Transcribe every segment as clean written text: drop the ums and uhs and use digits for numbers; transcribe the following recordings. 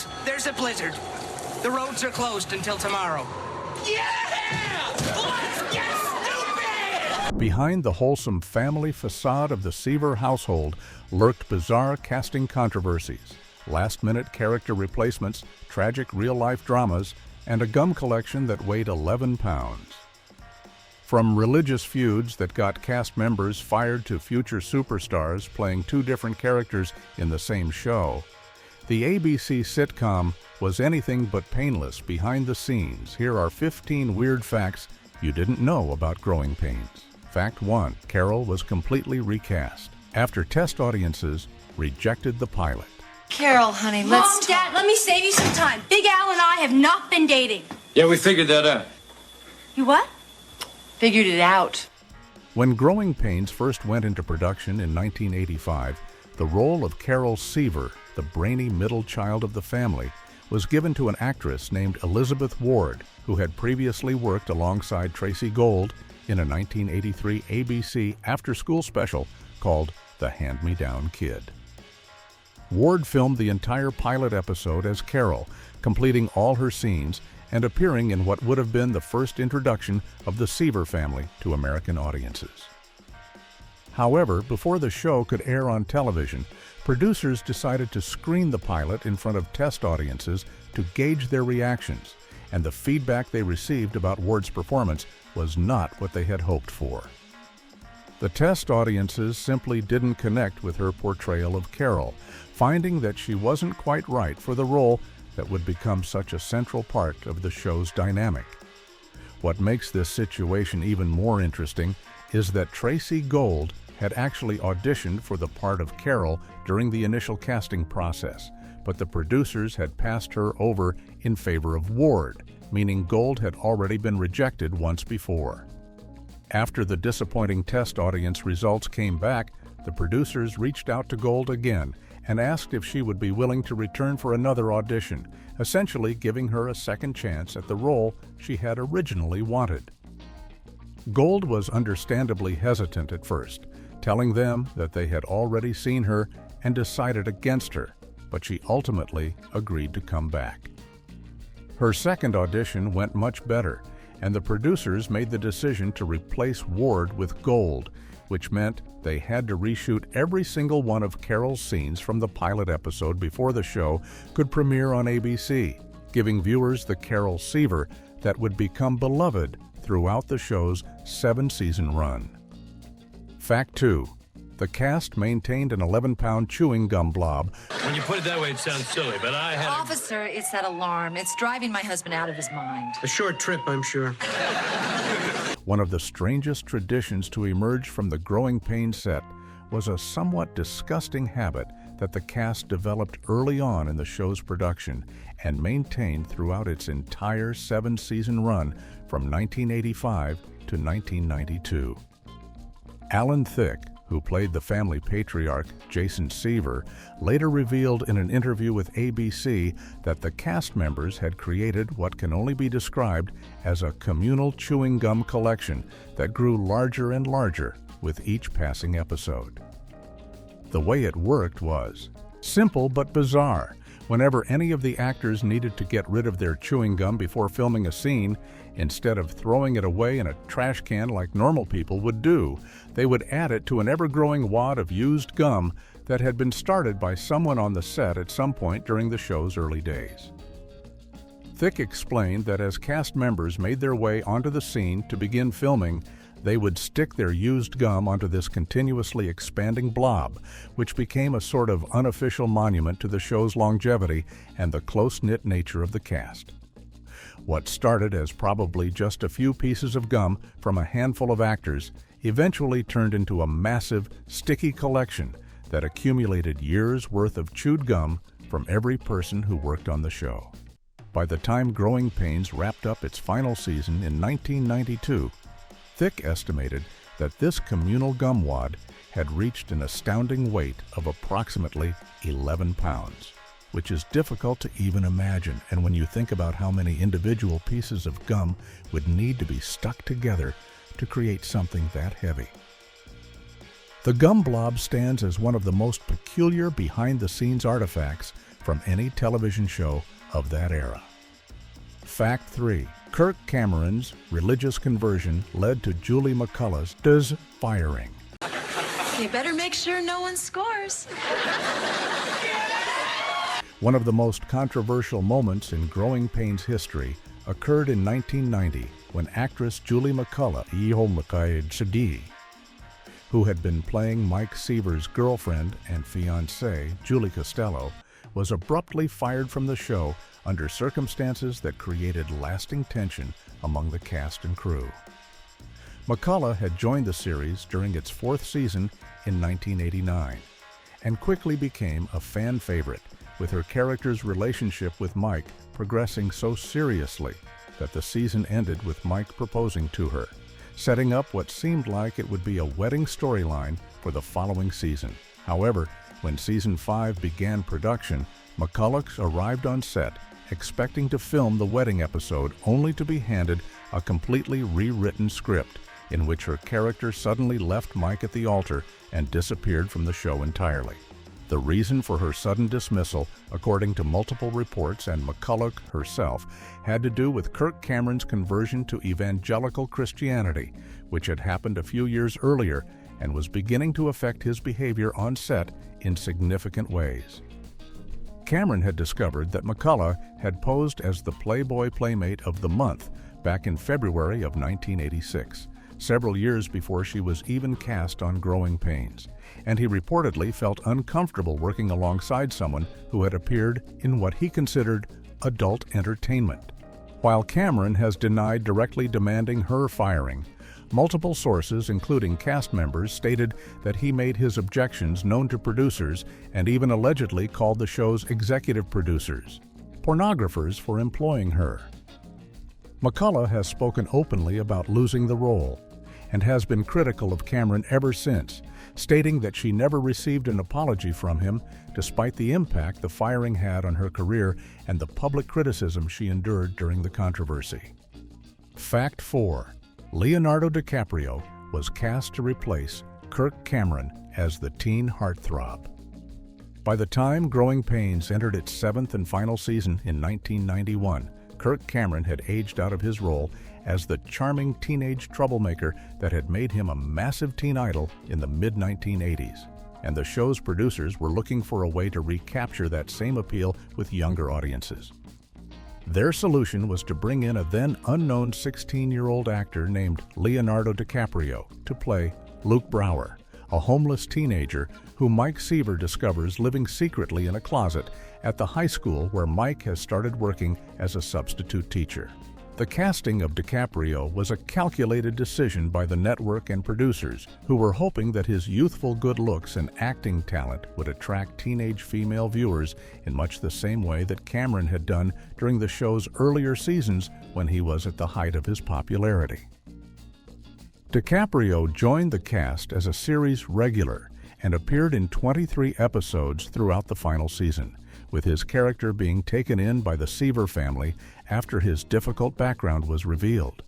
news. There's a blizzard. The roads are closed until tomorrow. Yeah! Let's get stupid! Behind the wholesome family facade of the Seaver household lurked bizarre casting controversies, last-minute character replacements, tragic real-life dramas, and a gum collection that weighed 11 pounds. From religious feuds that got cast members fired to future superstars playing two different characters in the same show, the ABC sitcom was anything but painless behind the scenes. Here are 15 weird facts you didn't know about Growing Pains. Fact 1. Carol was completely recast after test audiences rejected the pilot. Carol, honey, let's Mom, Dad, let me save you some time. Big Al and I have not been dating. Yeah, we figured that out. You what? figured it out. When Growing Pains first went into production in 1985, the role of Carol Seaver, the brainy middle child of the family, was given to an actress named Elizabeth Ward, who had previously worked alongside Tracy Gold in a 1983 ABC after-school special called The Hand-Me-Down Kid. Ward filmed the entire pilot episode as Carol, completing all her scenes and appearing in what would have been the first introduction of the Seaver family to American audiences. However, before the show could air on television, producers decided to screen the pilot in front of test audiences to gauge their reactions, and the feedback they received about Ward's performance was not what they had hoped for. The test audiences simply didn't connect with her portrayal of Carol, finding that she wasn't quite right for the role that would become such a central part of the show's dynamic. What makes this situation even more interesting is that Tracy Gold had actually auditioned for the part of Carol during the initial casting process, but the producers had passed her over in favor of Ward, meaning Gold had already been rejected once before. After the disappointing test audience results came back, the producers reached out to Gold again and asked if she would be willing to return for another audition, essentially giving her a second chance at the role she had originally wanted. Gold was understandably hesitant at first, telling them that they had already seen her and decided against her, but she ultimately agreed to come back. Her second audition went much better, and the producers made the decision to replace Ward with Gold, which meant they had to reshoot every single one of Carol's scenes from the pilot episode before the show could premiere on ABC, giving viewers the Carol Seaver that would become beloved throughout the show's 7-season run. Fact 2. The cast maintained an 11-pound chewing gum blob. When you put it that way, it sounds silly, but I had Officer, it's that alarm. It's driving my husband out of his mind. A short trip, I'm sure. One of the strangest traditions to emerge from the Growing Pains set was a somewhat disgusting habit that the cast developed early on in the show's production and maintained throughout its entire 7-season run from 1985 to 1992. Alan Thicke, who played the family patriarch Jason Seaver, later revealed in an interview with ABC that the cast members had created what can only be described as a communal chewing gum collection that grew larger and larger with each passing episode. The way it worked was simple but bizarre. Whenever any of the actors needed to get rid of their chewing gum before filming a scene, instead of throwing it away in a trash can like normal people would do, they would add it to an ever-growing wad of used gum that had been started by someone on the set at some point during the show's early days. Thicke explained that as cast members made their way onto the scene to begin filming, they would stick their used gum onto this continuously expanding blob, which became a sort of unofficial monument to the show's longevity and the close-knit nature of the cast. What started as probably just a few pieces of gum from a handful of actors eventually turned into a massive, sticky collection that accumulated years' worth of chewed gum from every person who worked on the show. By the time Growing Pains wrapped up its final season in 1992, Thicke estimated that this communal gum wad had reached an astounding weight of approximately 11 pounds, which is difficult to even imagine, and when you think about how many individual pieces of gum would need to be stuck together to create something that heavy. The gum blob stands as one of the most peculiar behind-the-scenes artifacts from any television show of that era. Fact 3. Kirk Cameron's religious conversion led to Julie McCullough's firing. You better make sure no one scores. One of the most controversial moments in Growing Pains history occurred in 1990 when actress Julie McCullough, who had been playing Mike Seaver's girlfriend and fiancée, Julie Costello, was abruptly fired from the show under circumstances that created lasting tension among the cast and crew. McCullough had joined the series during its 4th season in 1989 and quickly became a fan favorite, with her character's relationship with Mike progressing so seriously that the season ended with Mike proposing to her, setting up what seemed like it would be a wedding storyline for the following season. However, when season 5 began production, McCullough arrived on set expecting to film the wedding episode, only to be handed a completely rewritten script in which her character suddenly left Mike at the altar and disappeared from the show entirely. The reason for her sudden dismissal, according to multiple reports and McCullough herself, had to do with Kirk Cameron's conversion to evangelical Christianity, which had happened a few years earlier and was beginning to affect his behavior on set in significant ways. Cameron had discovered that McCullough had posed as the Playboy Playmate of the Month back in February of 1986, several years before she was even cast on Growing Pains, and he reportedly felt uncomfortable working alongside someone who had appeared in what he considered adult entertainment. While Cameron has denied directly demanding her firing, multiple sources, including cast members, stated that he made his objections known to producers and even allegedly called the show's executive producers pornographers for employing her. McCullough has spoken openly about losing the role and has been critical of Cameron ever since, stating that she never received an apology from him despite the impact the firing had on her career and the public criticism she endured during the controversy. Fact 4. Leonardo DiCaprio was cast to replace Kirk Cameron as the teen heartthrob. By the time Growing Pains entered its 7th and final season in 1991, Kirk Cameron had aged out of his role as the charming teenage troublemaker that had made him a massive teen idol in the mid-1980s, and the show's producers were looking for a way to recapture that same appeal with younger audiences. Their solution was to bring in a then unknown 16-year-old actor named Leonardo DiCaprio to play Luke Brower, a homeless teenager who Mike Seaver discovers living secretly in a closet at the high school where Mike has started working as a substitute teacher. The casting of DiCaprio was a calculated decision by the network and producers, who were hoping that his youthful good looks and acting talent would attract teenage female viewers in much the same way that Cameron had done during the show's earlier seasons when he was at the height of his popularity. DiCaprio joined the cast as a series regular and appeared in 23 episodes throughout the final season, with his character being taken in by the Seaver family after his difficult background was revealed.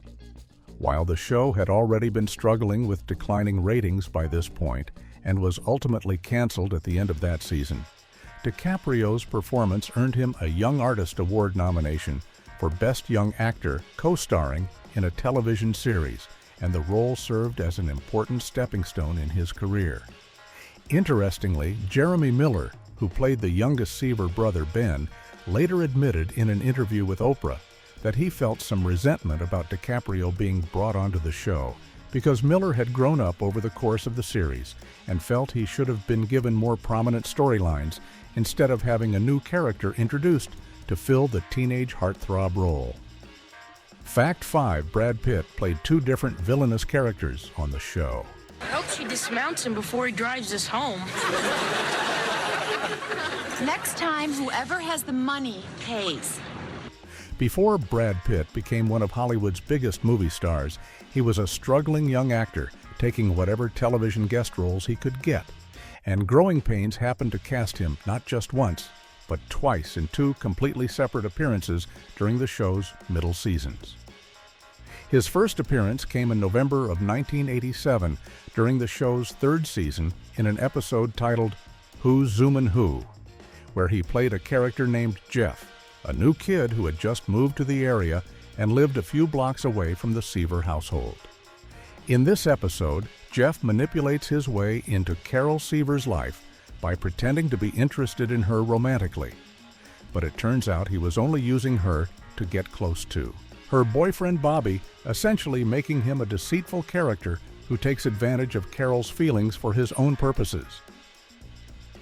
While the show had already been struggling with declining ratings by this point and was ultimately canceled at the end of that season, DiCaprio's performance earned him a Young Artist Award nomination for Best Young Actor co-starring in a television series, and the role served as an important stepping stone in his career. Interestingly, Jeremy Miller, who played the youngest Seaver brother Ben, later admitted in an interview with Oprah that he felt some resentment about DiCaprio being brought onto the show because Miller had grown up over the course of the series and felt he should have been given more prominent storylines instead of having a new character introduced to fill the teenage heartthrob role. Fact 5. Brad Pitt played 2 different villainous characters on the show. I hope she dismounts him before he drives us home. Next time, whoever has the money pays. Before Brad Pitt became one of Hollywood's biggest movie stars, he was a struggling young actor, taking whatever television guest roles he could get. And Growing Pains happened to cast him not just once, but twice in 2 completely separate appearances during the show's middle seasons. His first appearance came in November of 1987 during the show's 3rd season in an episode titled Who's Zoomin' Who, where he played a character named Jeff, a new kid who had just moved to the area and lived a few blocks away from the Seaver household. In this episode, Jeff manipulates his way into Carol Seaver's life by pretending to be interested in her romantically. But it turns out he was only using her to get close to her boyfriend Bobby, essentially making him a deceitful character who takes advantage of Carol's feelings for his own purposes.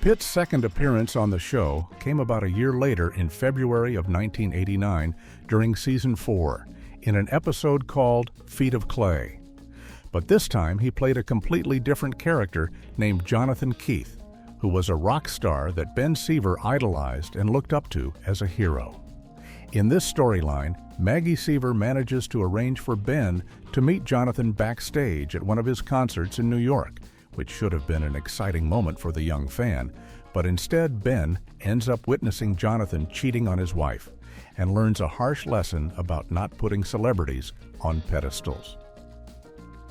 Pitt's second appearance on the show came about a year later in February of 1989 during season 4 in an episode called Feet of Clay. But this time he played a completely different character named Jonathan Keith, who was a rock star that Ben Seaver idolized and looked up to as a hero. In this storyline, Maggie Seaver manages to arrange for Ben to meet Jonathan backstage at one of his concerts in New York, which should have been an exciting moment for the young fan, but instead Ben ends up witnessing Jonathan cheating on his wife and learns a harsh lesson about not putting celebrities on pedestals.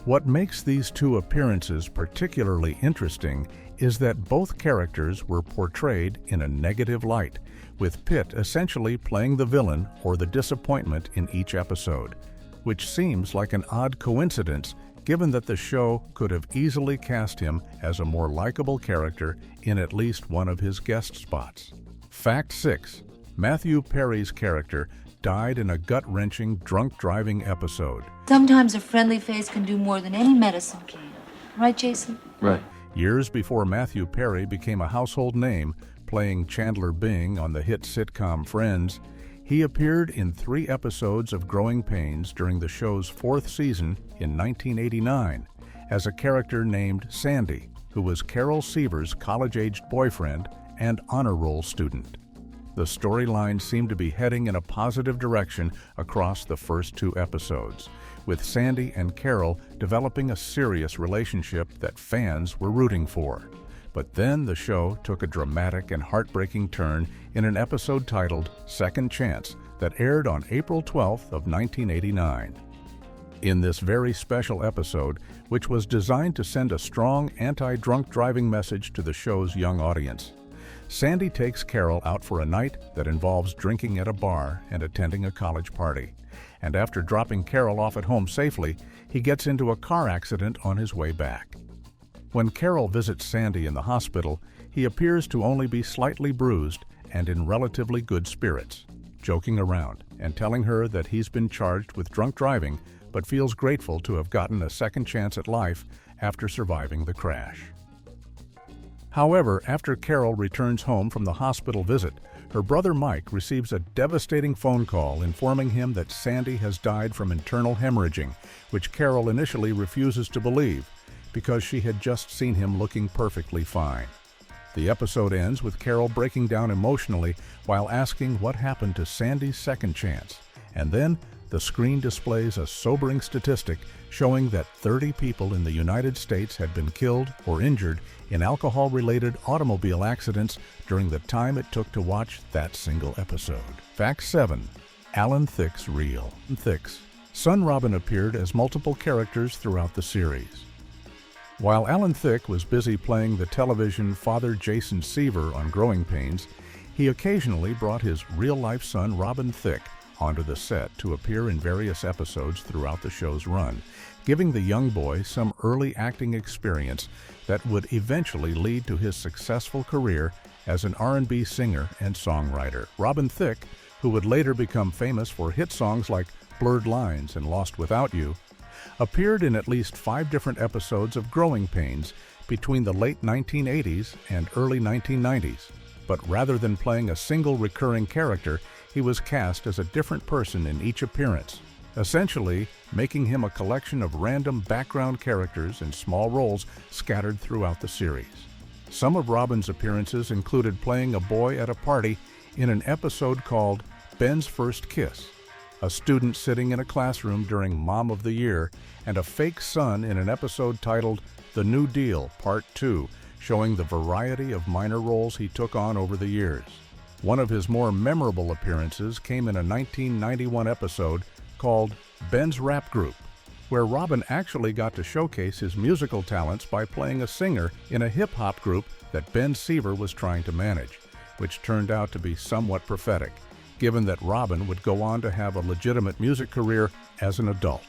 What makes these two appearances particularly interesting is that both characters were portrayed in a negative light, with Pitt essentially playing the villain or the disappointment in each episode, which seems like an odd coincidence given that the show could have easily cast him as a more likable character in at least one of his guest spots. Fact 6. Matthew Perry's character died in a gut-wrenching drunk driving episode. Sometimes a friendly face can do more than any medicine can. Right, Jason? Right. Years before Matthew Perry became a household name, playing Chandler Bing on the hit sitcom Friends, he appeared in 3 episodes of Growing Pains during the show's 4th season in 1989 as a character named Sandy, who was Carol Seaver's college-aged boyfriend and honor roll student. The storyline seemed to be heading in a positive direction across the first 2 episodes, with Sandy and Carol developing a serious relationship that fans were rooting for. But then the show took a dramatic and heartbreaking turn in an episode titled Second Chance that aired on April 12th of 1989. In this very special episode, which was designed to send a strong anti-drunk driving message to the show's young audience, Sandy takes Carol out for a night that involves drinking at a bar and attending a college party. And after dropping Carol off at home safely, he gets into a car accident on his way back. When Carol visits Sandy in the hospital, he appears to only be slightly bruised and in relatively good spirits, joking around and telling her that he's been charged with drunk driving but feels grateful to have gotten a second chance at life after surviving the crash. However, after Carol returns home from the hospital visit, her brother Mike receives a devastating phone call informing him that Sandy has died from internal hemorrhaging, which Carol initially refuses to believe because she had just seen him looking perfectly fine. The episode ends with Carol breaking down emotionally while asking what happened to Sandy's second chance, and then the screen displays a sobering statistic showing that 30 people in the United States had been killed or injured in alcohol-related automobile accidents during the time it took to watch that single episode. Fact 7. Alan Thicke's reel. Thicke's son Robin appeared as multiple characters throughout the series. While Alan Thicke was busy playing the television Father Jason Seaver on Growing Pains, he occasionally brought his real-life son Robin Thicke onto the set to appear in various episodes throughout the show's run, giving the young boy some early acting experience that would eventually lead to his successful career as an R&B singer and songwriter. Robin Thicke, who would later become famous for hit songs like Blurred Lines and Lost Without You, appeared in at least 5 different episodes of Growing Pains between the late 1980s and early 1990s. But rather than playing a single recurring character, he was cast as a different person in each appearance, essentially making him a collection of random background characters in small roles scattered throughout the series. Some of Robin's appearances included playing a boy at a party in an episode called Ben's First Kiss, a student sitting in a classroom during Mom of the Year, and a fake son in an episode titled The New Deal, Part 2, showing the variety of minor roles he took on over the years. One of his more memorable appearances came in a 1991 episode called Ben's Rap Group, where Robin actually got to showcase his musical talents by playing a singer in a hip-hop group that Ben Seaver was trying to manage, which turned out to be somewhat prophetic, given that Robin would go on to have a legitimate music career as an adult.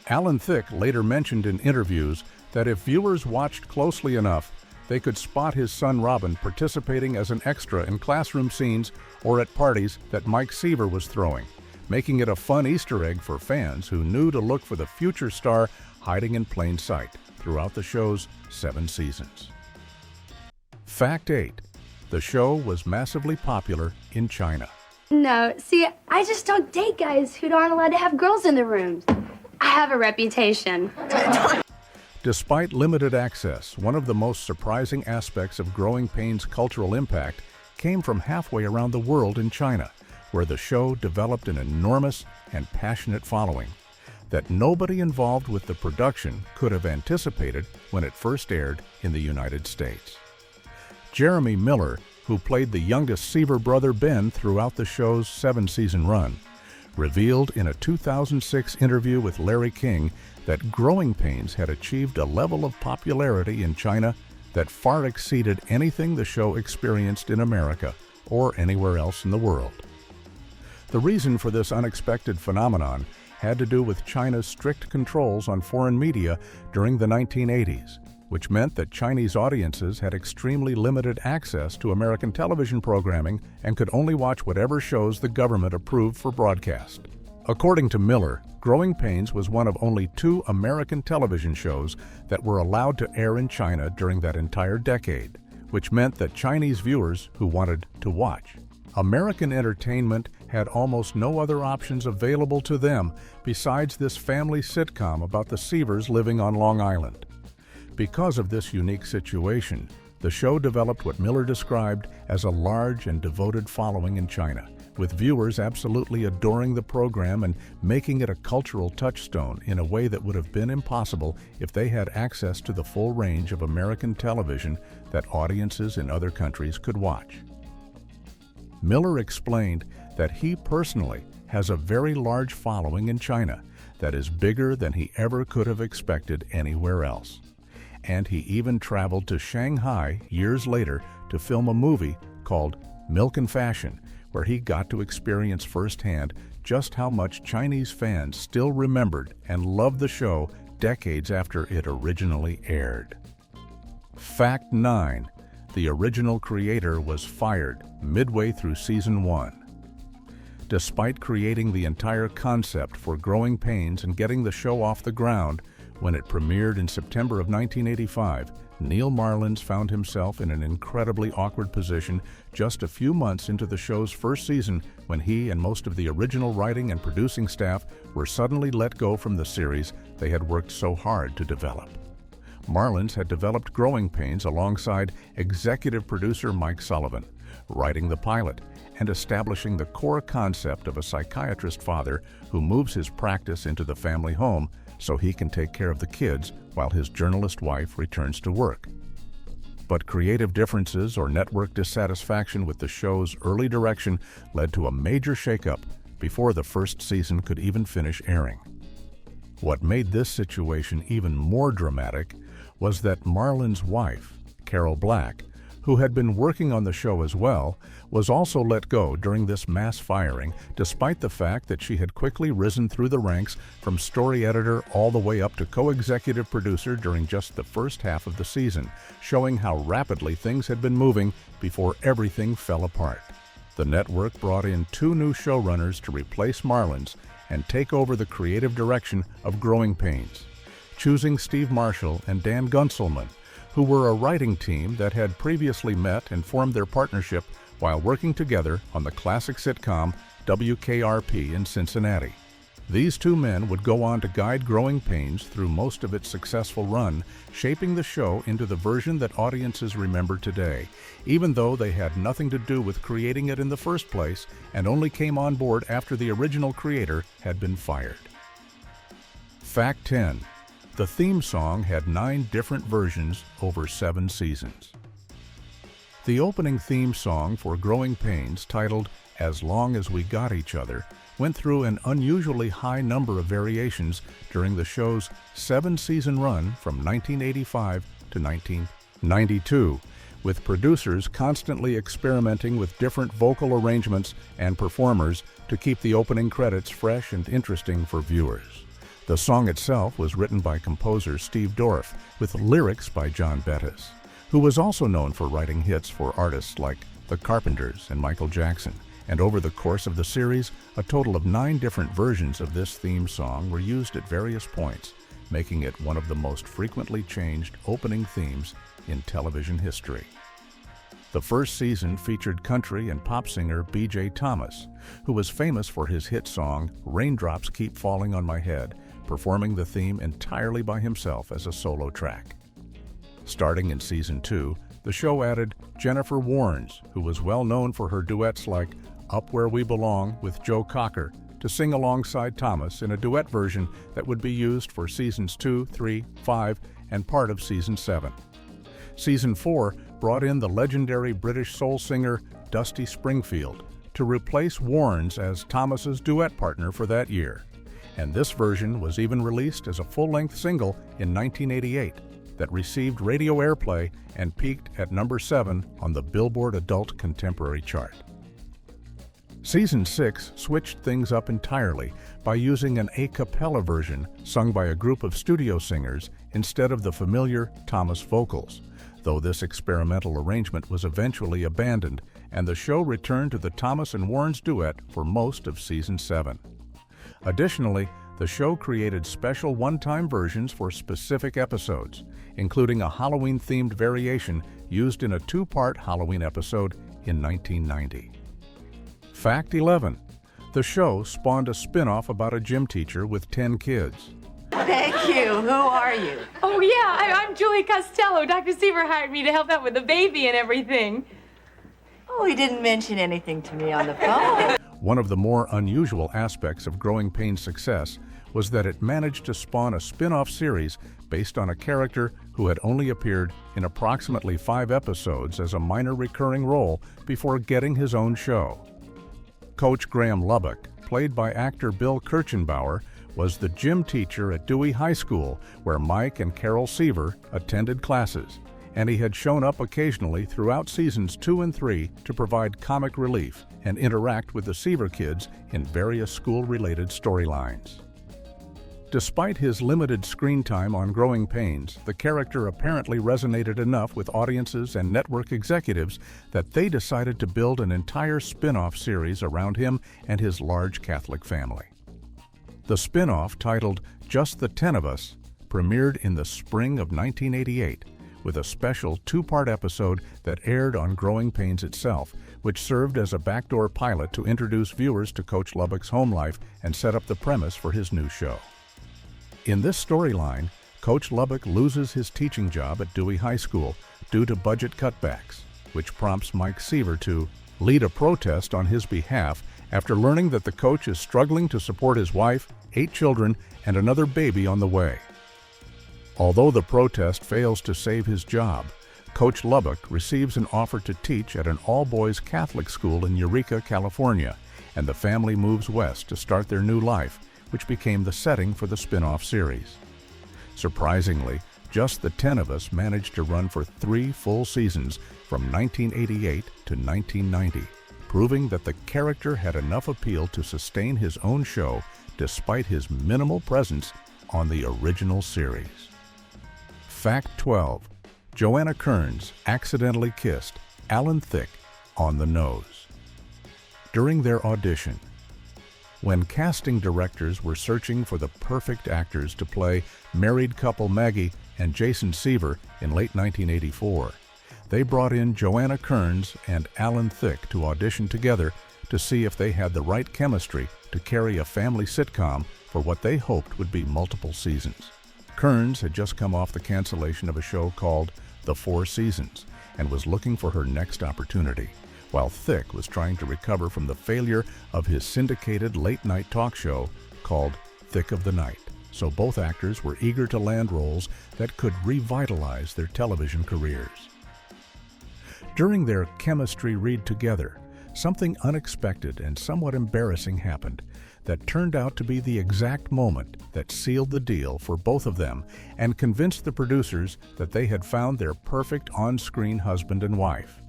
Alan Thicke later mentioned in interviews that if viewers watched closely enough, they could spot his son Robin participating as an extra in classroom scenes or at parties that Mike Seaver was throwing, making it a fun Easter egg for fans who knew to look for the future star hiding in plain sight throughout the show's 7 seasons. Fact 8. The show was massively popular in China. No, see, I just don't date guys who aren't allowed to have girls in their rooms. I have a reputation. Despite limited access, one of the most surprising aspects of Growing Pains' cultural impact came from halfway around the world in China, where the show developed an enormous and passionate following that nobody involved with the production could have anticipated when it first aired in the United States. Jeremy Miller, who played the youngest Seaver brother Ben throughout the show's 7-season run, revealed in a 2006 interview with Larry King that Growing Pains had achieved a level of popularity in China that far exceeded anything the show experienced in America or anywhere else in the world. The reason for this unexpected phenomenon had to do with China's strict controls on foreign media during the 1980s, which meant that Chinese audiences had extremely limited access to American television programming and could only watch whatever shows the government approved for broadcast. According to Miller, Growing Pains was one of only 2 American television shows that were allowed to air in China during that entire decade, which meant that Chinese viewers who wanted to watch American entertainment had almost no other options available to them besides this family sitcom about the Seavers living on Long Island. Because of this unique situation, the show developed what Miller described as a large and devoted following in China, with viewers absolutely adoring the program and making it a cultural touchstone in a way that would have been impossible if they had access to the full range of American television that audiences in other countries could watch. Miller explained that he personally has a very large following in China that is bigger than he ever could have expected anywhere else. And he even traveled to Shanghai years later to film a movie called Milk and Fashion, where he got to experience firsthand just how much Chinese fans still remembered and loved the show decades after it originally aired. Fact 9. The original creator was fired midway through season 1. Despite creating the entire concept for Growing Pains and getting the show off the ground, when it premiered in September of 1985, Neil Marlins found himself in an incredibly awkward position just a few months into the show's first season when he and most of the original writing and producing staff were suddenly let go from the series they had worked so hard to develop. Marlins had developed Growing Pains alongside executive producer Mike Sullivan, writing the pilot and establishing the core concept of a psychiatrist father who moves his practice into the family home so he can take care of the kids while his journalist wife returns to work. But creative differences or network dissatisfaction with the show's early direction led to a major shakeup before the first season could even finish airing. What made this situation even more dramatic was that Marlin's wife, Carol Black, who had been working on the show as well, was also let go during this mass firing, despite the fact that she had quickly risen through the ranks from story editor all the way up to co-executive producer during just the first half of the season, showing how rapidly things had been moving before everything fell apart. The network brought in 2 new showrunners to replace Marlins and take over the creative direction of Growing Pains, choosing Steve Marshall and Dan Gunselman, who were a writing team that had previously met and formed their partnership while working together on the classic sitcom WKRP in Cincinnati. These 2 men would go on to guide Growing Pains through most of its successful run, shaping the show into the version that audiences remember today, even though they had nothing to do with creating it in the first place and only came on board after the original creator had been fired. Fact 10. The theme song had 9 different versions over 7 seasons. The opening theme song for Growing Pains, titled As Long as We Got Each Other, went through an unusually high number of variations during the show's 7-season run from 1985 to 1992, with producers constantly experimenting with different vocal arrangements and performers to keep the opening credits fresh and interesting for viewers. The song itself was written by composer Steve Dorff, with lyrics by John Bettis, who was also known for writing hits for artists like The Carpenters and Michael Jackson. And over the course of the series, a total of 9 different versions of this theme song were used at various points, making it one of the most frequently changed opening themes in television history. The first season featured country and pop singer B.J. Thomas, who was famous for his hit song Raindrops Keep Falling on My Head, performing the theme entirely by himself as a solo track. Starting in season 2, the show added Jennifer Warnes, who was well known for her duets like Up Where We Belong with Joe Cocker, to sing alongside Thomas in a duet version that would be used for seasons 2, 3, 5, and part of season 7. Season 4 brought in the legendary British soul singer Dusty Springfield to replace Warnes as Thomas's duet partner for that year. And this version was even released as a full-length single in 1988 that received radio airplay and peaked at number 7 on the Billboard Adult Contemporary chart. Season 6 switched things up entirely by using an a cappella version sung by a group of studio singers instead of the familiar Thomas vocals, though this experimental arrangement was eventually abandoned and the show returned to the Thomas and Warnes duet for most of season 7. Additionally, the show created special one-time versions for specific episodes, including a Halloween-themed variation used in a 2-part Halloween episode in 1990. Fact 11. The show spawned a spin-off about a gym teacher with 10 kids. Thank you. Who are you? Oh, yeah, I'm Julie Costello. Dr. Seaver hired me to help out with the baby and everything. Oh, he didn't mention anything to me on the phone. One of the more unusual aspects of Growing Pains' success was that it managed to spawn a spin-off series based on a character who had only appeared in approximately 5 episodes as a minor recurring role before getting his own show. Coach Graham Lubbock, played by actor Bill Kirchenbauer, was the gym teacher at Dewey High School, where Mike and Carol Seaver attended classes, and he had shown up occasionally throughout seasons 2 and 3 to provide comic relief and interact with the Seaver kids in various school-related storylines. Despite his limited screen time on Growing Pains, the character apparently resonated enough with audiences and network executives that they decided to build an entire spin-off series around him and his large Catholic family. The spin-off, titled Just the 10 of Us, premiered in the spring of 1988 with a special 2-part episode that aired on Growing Pains itself, which served as a backdoor pilot to introduce viewers to Coach Lubbock's home life and set up the premise for his new show. In this storyline, Coach Lubbock loses his teaching job at Dewey High School due to budget cutbacks, which prompts Mike Seaver to lead a protest on his behalf after learning that the coach is struggling to support his wife, 8 children, and another baby on the way. Although the protest fails to save his job, Coach Lubbock receives an offer to teach at an all-boys Catholic school in Eureka, California, and the family moves west to start their new life, which became the setting for the spin-off series. Surprisingly, Just the 10 of Us managed to run for 3 full seasons from 1988 to 1990, proving that the character had enough appeal to sustain his own show despite his minimal presence on the original series. Fact 12. Joanna Kearns accidentally kissed Alan Thicke on the nose. During their audition, when casting directors were searching for the perfect actors to play married couple Maggie and Jason Seaver in late 1984, they brought in Joanna Kearns and Alan Thicke to audition together to see if they had the right chemistry to carry a family sitcom for what they hoped would be multiple seasons. Kearns had just come off the cancellation of a show called The 4 Seasons and was looking for her next opportunity, while Thicke was trying to recover from the failure of his syndicated late-night talk show called Thick of the Night. So both actors were eager to land roles that could revitalize their television careers. During their chemistry read together, something unexpected and somewhat embarrassing happened that turned out to be the exact moment that sealed the deal for both of them and convinced the producers that they had found their perfect on-screen husband and wife.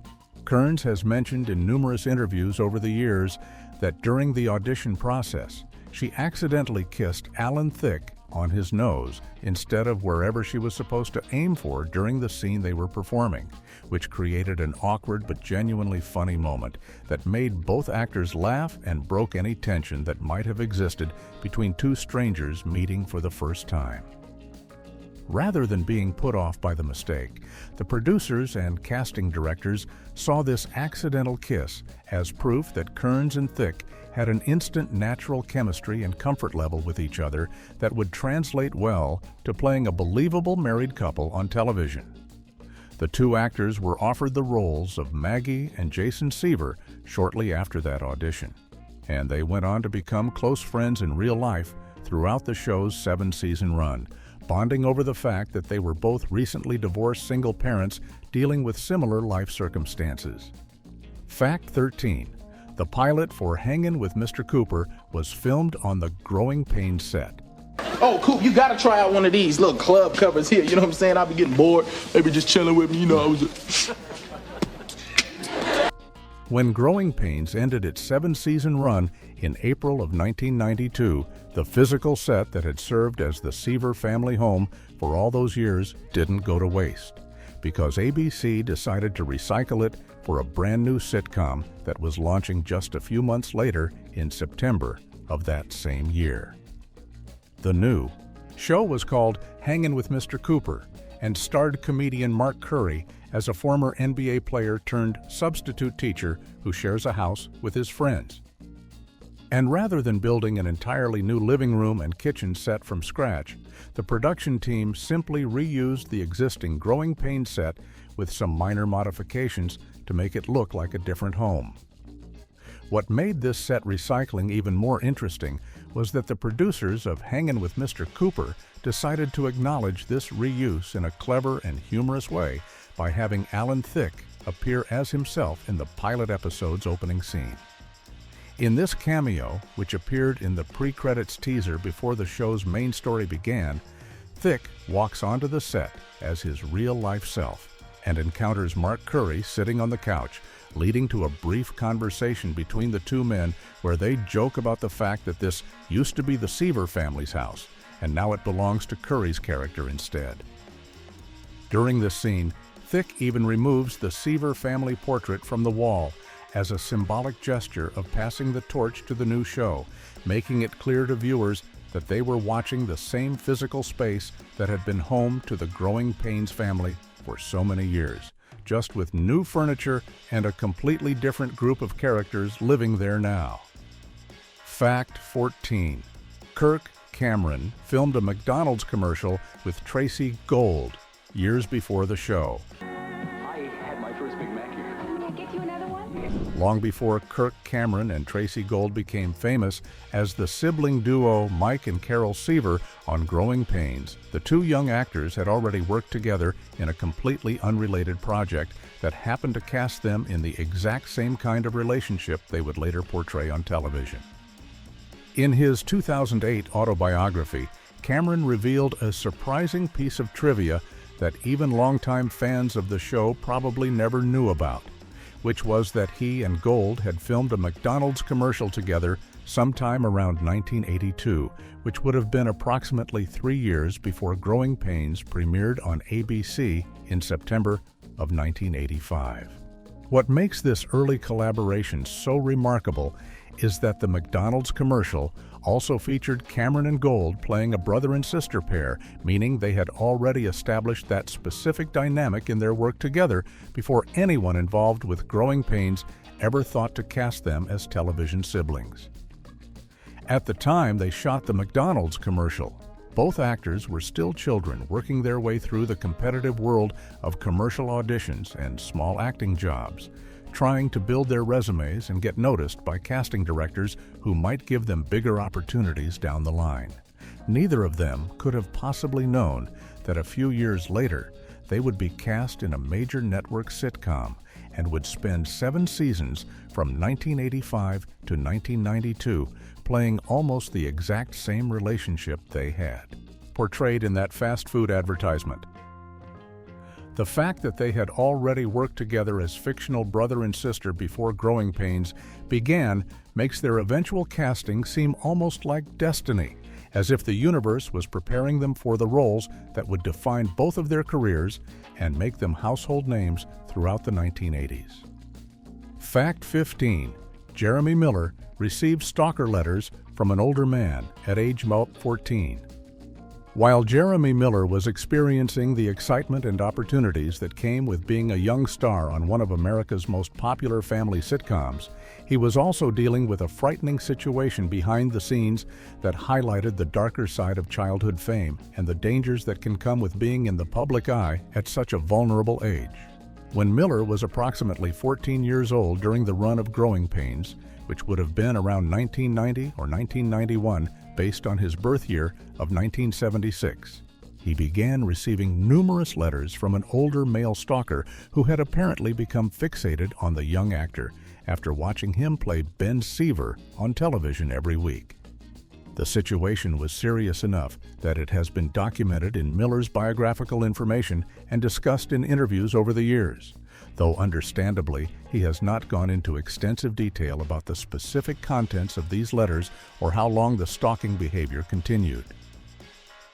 Kearns has mentioned in numerous interviews over the years that during the audition process, she accidentally kissed Alan Thicke on his nose instead of wherever she was supposed to aim for during the scene they were performing, which created an awkward but genuinely funny moment that made both actors laugh and broke any tension that might have existed between two strangers meeting for the first time. Rather than being put off by the mistake, the producers and casting directors saw this accidental kiss as proof that Kearns and Thicke had an instant natural chemistry and comfort level with each other that would translate well to playing a believable married couple on television. The two actors were offered the roles of Maggie and Jason Seaver shortly after that audition, and they went on to become close friends in real life throughout the show's 7-season run, bonding over the fact that they were both recently divorced single parents dealing with similar life circumstances. Fact 13. The pilot for Hangin' with Mr. Cooper was filmed on the Growing Pains set. Oh, Coop, you gotta try out one of these little club covers here. You know what I'm saying? I'll be getting bored. Maybe just chilling with me. You know, I was just... When Growing Pains ended its 7-season run in April of 1992, the physical set that had served as the Seaver family home for all those years didn't go to waste, because ABC decided to recycle it for a brand new sitcom that was launching just a few months later in September of that same year. The new show was called Hangin' with Mr. Cooper and starred comedian Mark Curry as a former NBA player turned substitute teacher who shares a house with his friends. And rather than building an entirely new living room and kitchen set from scratch, the production team simply reused the existing Growing Pains set with some minor modifications to make it look like a different home. What made this set recycling even more interesting was that the producers of Hangin' with Mr. Cooper decided to acknowledge this reuse in a clever and humorous way by having Alan Thicke appear as himself in the pilot episode's opening scene. In this cameo, which appeared in the pre-credits teaser before the show's main story began, Thicke walks onto the set as his real-life self and encounters Mark Curry sitting on the couch, leading to a brief conversation between the two men where they joke about the fact that this used to be the Seaver family's house, and now it belongs to Curry's character instead. During this scene, Thicke even removes the Seaver family portrait from the wall as a symbolic gesture of passing the torch to the new show, making it clear to viewers that they were watching the same physical space that had been home to the Growing Pains family for so many years, just with new furniture and a completely different group of characters living there now. Fact 14. Kirk Cameron filmed a McDonald's commercial with Tracy Gold years before the show. I had my first Big Mac here. Can I get you another one? Long before Kirk Cameron and Tracy Gold became famous as the sibling duo Mike and Carol Seaver on Growing Pains, the two young actors had already worked together in a completely unrelated project that happened to cast them in the exact same kind of relationship they would later portray on television. In his 2008 autobiography, Cameron revealed a surprising piece of trivia that even longtime fans of the show probably never knew about, which was that he and Gold had filmed a McDonald's commercial together sometime around 1982, which would have been approximately 3 years before Growing Pains premiered on ABC in September of 1985. What makes this early collaboration so remarkable is that the McDonald's commercial also featured Cameron and Gold playing a brother and sister pair, meaning they had already established that specific dynamic in their work together before anyone involved with Growing Pains ever thought to cast them as television siblings. At the time they shot the McDonald's commercial, both actors were still children working their way through the competitive world of commercial auditions and small acting jobs, trying to build their resumes and get noticed by casting directors who might give them bigger opportunities down the line. Neither of them could have possibly known that a few years later they would be cast in a major network sitcom and would spend 7 seasons from 1985 to 1992 playing almost the exact same relationship they had, portrayed in that fast food advertisement. The fact that they had already worked together as fictional brother and sister before Growing Pains began makes their eventual casting seem almost like destiny, as if the universe was preparing them for the roles that would define both of their careers and make them household names throughout the 1980s. Fact 15. Jeremy Miller received stalker letters from an older man at age about 14. While Jeremy Miller was experiencing the excitement and opportunities that came with being a young star on one of America's most popular family sitcoms, he was also dealing with a frightening situation behind the scenes that highlighted the darker side of childhood fame and the dangers that can come with being in the public eye at such a vulnerable age. When Miller was approximately 14 years old during the run of Growing Pains, which would have been around 1990 or 1991 based on his birth year of 1976, he began receiving numerous letters from an older male stalker who had apparently become fixated on the young actor after watching him play Ben Seaver on television every week. The situation was serious enough that it has been documented in Miller's biographical information and discussed in interviews over the years, though understandably he has not gone into extensive detail about the specific contents of these letters or how long the stalking behavior continued.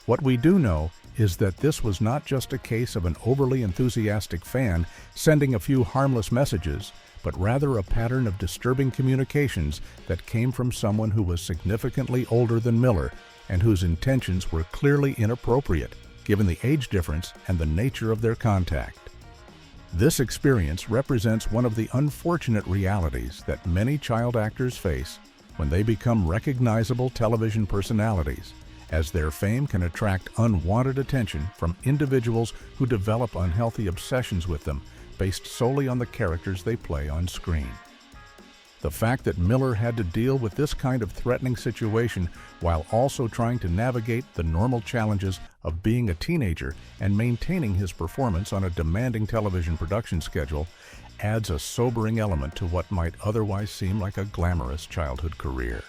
What we do know is that this was not just a case of an overly enthusiastic fan sending a few harmless messages, but rather a pattern of disturbing communications that came from someone who was significantly older than Miller and whose intentions were clearly inappropriate, given the age difference and the nature of their contact. This experience represents one of the unfortunate realities that many child actors face when they become recognizable television personalities, as their fame can attract unwanted attention from individuals who develop unhealthy obsessions with them based solely on the characters they play on screen. The fact that Miller had to deal with this kind of threatening situation while also trying to navigate the normal challenges of being a teenager and maintaining his performance on a demanding television production schedule adds a sobering element to what might otherwise seem like a glamorous childhood career.